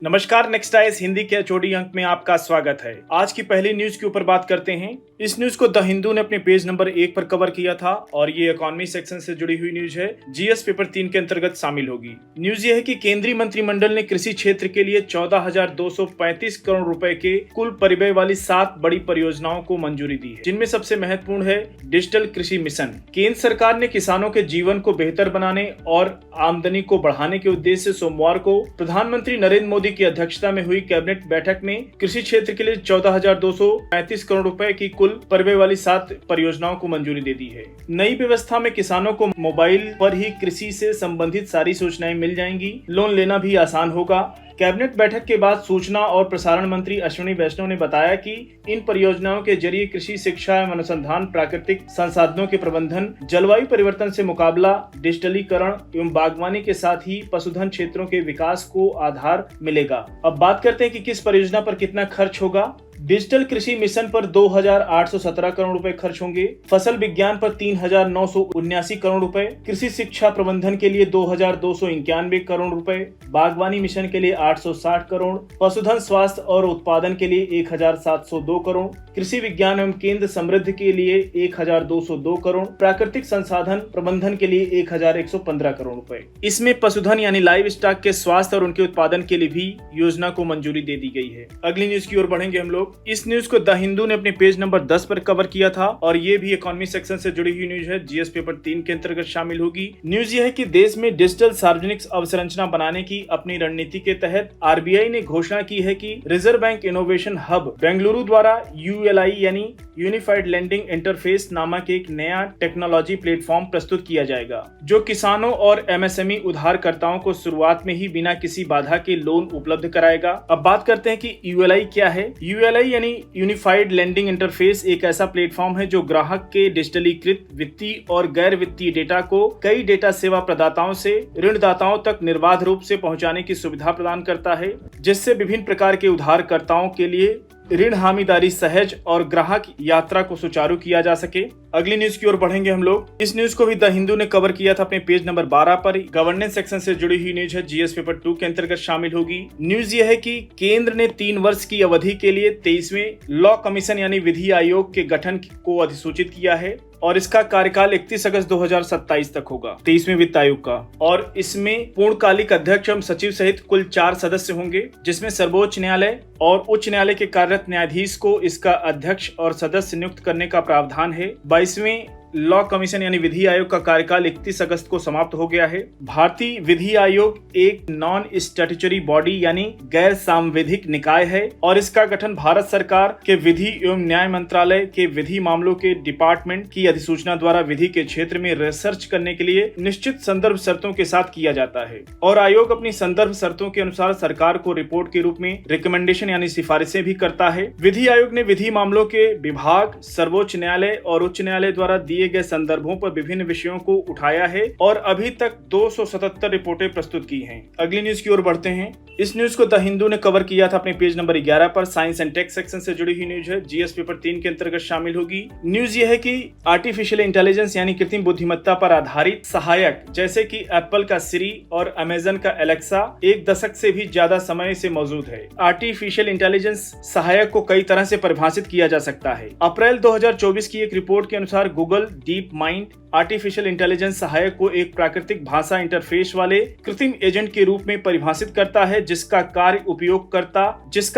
नमस्कार, next eyes Hindi के HOD अंक में आपका स्वागत है। आज की पहली न्यूज के ऊपर बात करते हैं। इस न्यूज को द हिंदू ने अपने पेज नंबर 1 पर कवर किया था और ये इकोनॉमी सेक्शन से जुड़ी हुई न्यूज है। जीएस पेपर 3 के अंतर्गत शामिल होगी। न्यूज ये है कि केंद्रीय मंत्रिमंडल ने कृषि क्षेत्र के लिए 14,235 करोड़ रुपए के कुल परिव्यय वाली 7 बड़ी परियोजनाओं को मंजूरी दी है, जिनमें सबसे महत्वपूर्ण है डिजिटल कृषि मिशन। केंद्र सरकार ने किसानों के जीवन को बेहतर बनाने और आमदनी को बढ़ाने के उद्देश्य से सोमवार को प्रधानमंत्री नरेंद्र मोदी की अध्यक्षता में हुई कैबिनेट बैठक में कृषि क्षेत्र के लिए 14,235 करोड़ रुपए की कुल परिव्यय वाली 7 परियोजनाओं को मंजूरी दे दी है। नई व्यवस्था में किसानों को मोबाइल पर ही कृषि से संबंधित सारी सूचनाएं मिल जाएंगी। लोन लेना भी आसान होगा। कैबिनेट बैठक के बाद सूचना और प्रसारण मंत्री अश्विनी वैष्णव ने बताया कि इन परियोजनाओं के जरिए कृषि शिक्षा एवं अनुसंधान, प्राकृतिक संसाधनों के प्रबंधन, जलवायु परिवर्तन से मुकाबला, डिजिटलीकरण एवं बागवानी के साथ ही पशुधन क्षेत्रों के विकास को आधार मिलेगा। अब बात करते हैं कि किस परियोजना पर कितना खर्च होगा। डिजिटल कृषि मिशन पर 2,817 करोड़ रुपए खर्च होंगे। फसल विज्ञान पर 3,979 करोड़ रुपए, कृषि शिक्षा प्रबंधन के लिए 2,291 करोड़ रुपए, बागवानी मिशन के लिए 860 करोड़, पशुधन स्वास्थ्य और उत्पादन के लिए 1,702 करोड़, कृषि विज्ञान एवं केंद्र समृद्धि के लिए 1,202 करोड़, प्राकृतिक संसाधन प्रबंधन के लिए 1,115 करोड़ रुपए। इसमें पशुधन यानी लाइव स्टॉक के स्वास्थ्य और उनके उत्पादन के लिए भी योजना को मंजूरी दे दी गई है। अगली न्यूज की ओर बढ़ेंगे हम लोग। इस न्यूज को द हिंदू ने अपने पेज नंबर 10 पर कवर किया था और ये भी इकोनॉमी सेक्शन से जुड़ी हुई न्यूज है। जीएस पेपर 3 के अंतर्गत शामिल होगी। न्यूज ये है कि देश में डिजिटल सार्वजनिक अवसंरचना बनाने की अपनी रणनीति के तहत आरबीआई ने घोषणा की है कि reserve bank innovation hub Bengaluru द्वारा यूएलआई यानी यूनिफाइड लेंडिंग इंटरफेस नामक एक नया टेक्नोलॉजी प्लेटफॉर्म प्रस्तुत किया जाएगा, जो किसानों और एमएसएमई उधारकर्ताओं को शुरुआत में ही बिना किसी बाधा के लोन उपलब्ध कराएगा। अब बात करते हैं कि यूएलआई क्या है। यूएलआई यानी यूनिफाइड लेंडिंग इंटरफेस एक ऐसा प्लेटफॉर्म है जो ग्राहक के डिजिटलीकृत वित्तीय और गैर वित्तीय डेटा को कई डेटा सेवा प्रदाताओं से ऋणदाताओं तक निर्बाध रूप से पहुंचाने की सुविधा प्रदान करता है, जिससे विभिन्न प्रकार के उधारकर्ताओं के लिए ऋण हामीदारी सहज और ग्राहक यात्रा को सुचारू किया जा सके। अगली न्यूज की ओर बढ़ेंगे हम लोग। इस न्यूज को भी द हिंदू ने कवर किया था अपने पेज नंबर 12 पर। गवर्नेंस सेक्शन से जुड़ी हुई न्यूज है। जीएस पेपर 2 के अंतर्गत शामिल होगी। न्यूज ये है कि केंद्र ने 3 वर्ष की अवधि के लिए 23वें लॉ कमीशन यानी विधि आयोग के गठन को अधिसूचित किया है और इसका कार्यकाल 31 अगस्त 2027 तक होगा, 23वें वित्त आयोग का। और इसमें पूर्णकालिक अध्यक्ष एवं सचिव सहित कुल 4 सदस्य होंगे, जिसमें सर्वोच्च न्यायालय और उच्च न्यायालय के कार्यरत न्यायाधीश को इसका अध्यक्ष और सदस्य नियुक्त करने का प्रावधान है। 22वें लॉ कमीशन यानी विधि आयोग का कार्यकाल 31 अगस्त को समाप्त हो गया है। भारतीय विधि आयोग एक नॉन स्टैट्यूटरी बॉडी यानी गैर सांविधिक निकाय है और इसका गठन भारत सरकार के विधि एवं न्याय मंत्रालय के विधि मामलों के डिपार्टमेंट की अधिसूचना द्वारा विधि के क्षेत्र में रिसर्च करने के लिए निश्चित संदर्भ शर्तों के साथ किया जाता है और आयोग अपनी संदर्भ शर्तों के अनुसार सरकार को रिपोर्ट के रूप में रिकमेंडेशन यानी सिफारिशें भी करता है। विधि आयोग ने विधि मामलों के विभाग, सर्वोच्च न्यायालय और उच्च न्यायालय द्वारा दिए गए संदर्भों पर विभिन्न विषयों को उठाया है और अभी तक 277 रिपोर्टें प्रस्तुत की हैं। अगली न्यूज की ओर बढ़ते हैं। इस न्यूज को द हिंदू ने कवर किया था अपने पेज नंबर 11 पर। साइंस एंड टेक सेक्शन से जुड़ी हुई न्यूज है। जीएस पेपर 3 के अंतर्गत शामिल होगी। न्यूज ये है कि आर्टिफिशियल इंटेलिजेंस यानी कृत्रिम बुद्धिमत्ता पर आधारित सहायक जैसे कि एप्पल का सिरी और अमेजन का एलेक्सा 1 दशक से भी ज्यादा समय से मौजूद है। आर्टिफिशियल इंटेलिजेंस सहायक को कई तरह से परिभाषित किया जा सकता है। अप्रैल 2024 की एक रिपोर्ट के अनुसार Google deep mind artificial intelligence सहायक को एक प्राकृतिक भाषा इंटरफेस वाले कृत्रिम एजेंट के रूप में परिभाषित करता है, जिसका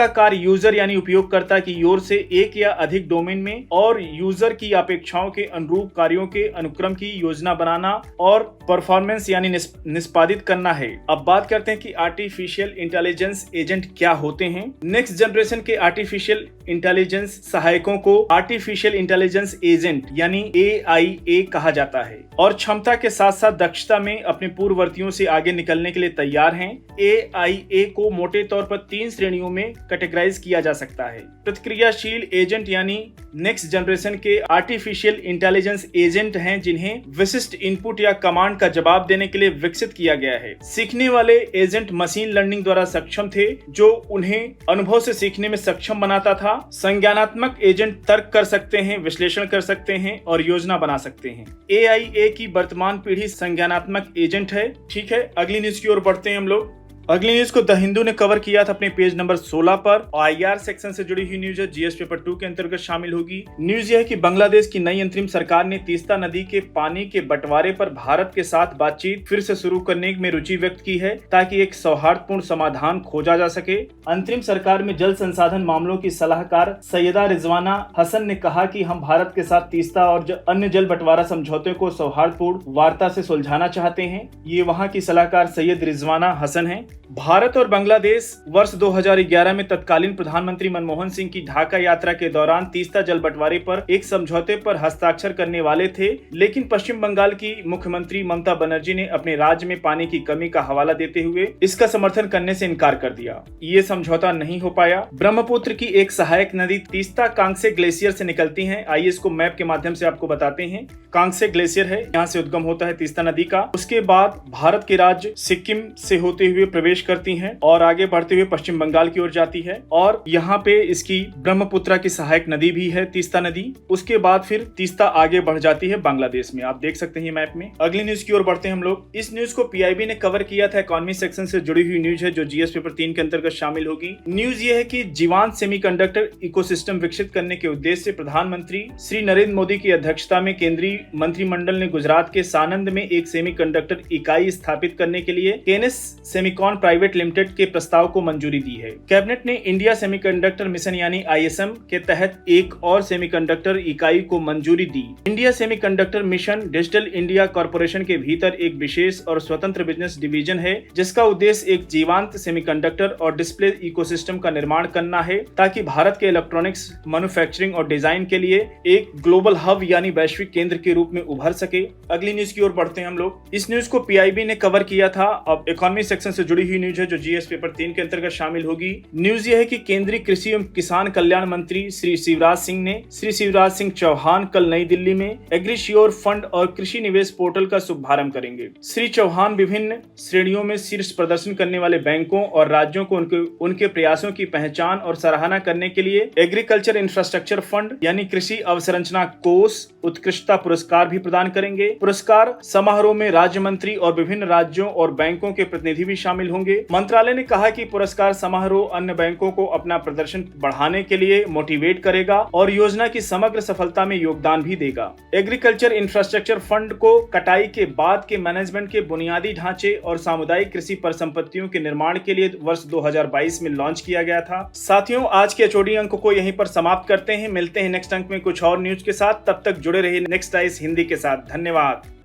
कार्य यूजर यानी उपयोगकर्ता की ओर से एक या अधिक डोमेन में और यूजर की अपेक्षाओं के अनुरूप कार्यों के अनुक्रम की योजना बनाना और परफॉर्मेंस यानी निष्पादित करना है। अब बात करते हैं कि आर्टिफिशियल इंटेलिजेंस एजेंट क्या होते हैं। नेक्स्ट जनरेशन के आर्टिफिशियल इंटेलिजेंस सहायकों को आर्टिफिशियल इंटेलिजेंस एजेंट यानी AIA कहा जाता है और क्षमता के साथ साथ दक्षता में अपने पूर्ववर्तियों से आगे निकलने के लिए तैयार हैं। AIA को मोटे तौर पर 3 श्रेणियों में कैटेगराइज किया जा सकता है। प्रतिक्रियाशील एजेंट यानी नेक्स्ट जनरेशन के आर्टिफिशियल इंटेलिजेंस एजेंट हैं, जिन्हें विशिष्ट इनपुट या कमांड का जवाब देने के लिए विकसित किया गया है। सीखने वाले एजेंट मशीन लर्निंग द्वारा सक्षम थे, जो उन्हें अनुभव से सीखने में सक्षम बनाता था। संज्ञानात्मक एजेंट तर्क कर सकते हैं, विश्लेषण कर सकते हैं और योजना बना सकते हैं। AIA की वर्तमान पीढ़ी संज्ञानात्मक एजेंट है। ठीक है, अगली न्यूज की ओर बढ़ते हैं हम लोग। अगली न्यूज को द हिंदू ने कवर किया था अपने पेज नंबर 16 पर और आईआर सेक्शन से जुड़ी हुई न्यूज है, जीएस पेपर 2 के अंतर्गत शामिल होगी। न्यूज यह है कि बांग्लादेश की नई अंतरिम सरकार ने तीस्ता नदी के पानी के बंटवारे पर भारत के साथ बातचीत फिर से शुरू करने में रुचि व्यक्त की है ताकि एक सौहार्दपूर्ण समाधान खोजा जा सके। अंतरिम सरकार में जल संसाधन मामलों की सलाहकार सैयदा रिजवाना हसन ने कहा कि हम भारत के साथ तीस्ता और अन्य जल बंटवारा समझौते को सौहार्दपूर्ण वार्ता से सुलझाना चाहते हैं। ये वहाँ की सलाहकार सैयद रिजवाना हसन है। भारत और बांग्लादेश वर्ष 2011 में तत्कालीन प्रधानमंत्री मनमोहन सिंह की ढाका यात्रा के दौरान तीस्ता जल बंटवारे पर एक समझौते पर हस्ताक्षर करने वाले थे, लेकिन पश्चिम बंगाल की मुख्यमंत्री ममता बनर्जी ने अपने राज्य में पानी की कमी का हवाला देते हुए इसका समर्थन करने से इनकार कर दिया। ये समझौता नहीं हो पाया। ब्रह्मपुत्र की एक सहायक नदी तीस्ता कांगसे ग्लेशियर से निकलती है। आइए इसको मैप के माध्यम से आपको बताते हैं। कांगसे ग्लेशियर है, यहाँ से उद्गम होता है तीस्ता नदी का। उसके बाद भारत के राज्य सिक्किम से होते हुए प्रवेश करती हैं और आगे बढ़ते हुए पश्चिम बंगाल की ओर जाती है और यहाँ पे इसकी ब्रह्मपुत्र की सहायक नदी भी है तीस्ता नदी। उसके बाद फिर तीस्ता आगे बढ़ जाती है बांग्लादेश में, आप देख सकते हैं मैप में। अगली न्यूज की ओर बढ़ते हैं हम लोग। इस न्यूज को पीआईबी ने कवर किया था, इकोनॉमी सेक्शन से जुड़ी हुई न्यूज है जो जीएस पेपर 3 के अंतर्गत शामिल होगी। न्यूज ये है कि जीवांत सेमीकंडक्टर इकोसिस्टम विकसित करने के उद्देश्य से प्रधानमंत्री श्री नरेंद्र मोदी की अध्यक्षता में केंद्रीय मंत्रिमंडल ने गुजरात के सानंद में एक सेमीकंडक्टर इकाई स्थापित करने के लिए केनेस सेमिकॉन प्राइवेट लिमिटेड के प्रस्ताव को मंजूरी दी है। कैबिनेट ने इंडिया सेमीकंडक्टर मिशन यानी आईएसएम के तहत एक और सेमीकंडक्टर इकाई को मंजूरी दी। India semiconductor mission digital India corporation के भीतर एक विशेष और स्वतंत्र बिजनेस डिवीजन है जिसका उद्देश्य एक जीवांत सेमीकंडक्टर और डिस्प्ले इकोसिस्टम का निर्माण करना है ताकि भारत के इलेक्ट्रॉनिक्स मैन्युफैक्चरिंग और डिजाइन के लिए एक ग्लोबल हब यानी वैश्विक केंद्र के रूप में उभर सके। अगली न्यूज की ओर बढ़ते हैं हम लोग। इस न्यूज को पीआईबी ने कवर किया था। अब इकोनॉमी सेक्शन से जुड़ी हुई न्यूज है जो जीएस पेपर 3 के अंतर्गत शामिल होगी। न्यूज यह है कि केंद्रीय कृषि एवं किसान कल्याण मंत्री श्री शिवराज सिंह चौहान कल नई दिल्ली में एग्रीश्योर फंड और कृषि निवेश पोर्टल का शुभारंभ करेंगे। श्री चौहान विभिन्न श्रेणियों में शीर्ष प्रदर्शन करने वाले बैंकों और राज्यों को उनके प्रयासों की पहचान और सराहना करने के लिए एग्रीकल्चर इंफ्रास्ट्रक्चर फंड यानी कृषि अवसंरचना कोष उत्कृष्टता पुरस्कार भी प्रदान करेंगे। पुरस्कार समारोह में राज्य मंत्री और विभिन्न राज्यों और बैंकों के प्रतिनिधि भी शामिल होंगे। मंत्रालय ने कहा कि पुरस्कार समारोह अन्य बैंकों को अपना प्रदर्शन बढ़ाने के लिए मोटिवेट करेगा और योजना की समग्र सफलता में योगदान भी देगा। एग्रीकल्चर इंफ्रास्ट्रक्चर फंड को कटाई के बाद के मैनेजमेंट के बुनियादी ढांचे और सामुदायिक कृषि परिसंपत्तियों के निर्माण के लिए वर्ष 2022 में लॉन्च किया गया था। साथियों, आज के एचओडी अंक को यहीं पर समाप्त करते हैं। मिलते हैं नेक्स्ट अंक में कुछ और न्यूज के साथ। तब तक जुड़े रहिए नेक्स्ट आइस हिंदी के साथ। धन्यवाद।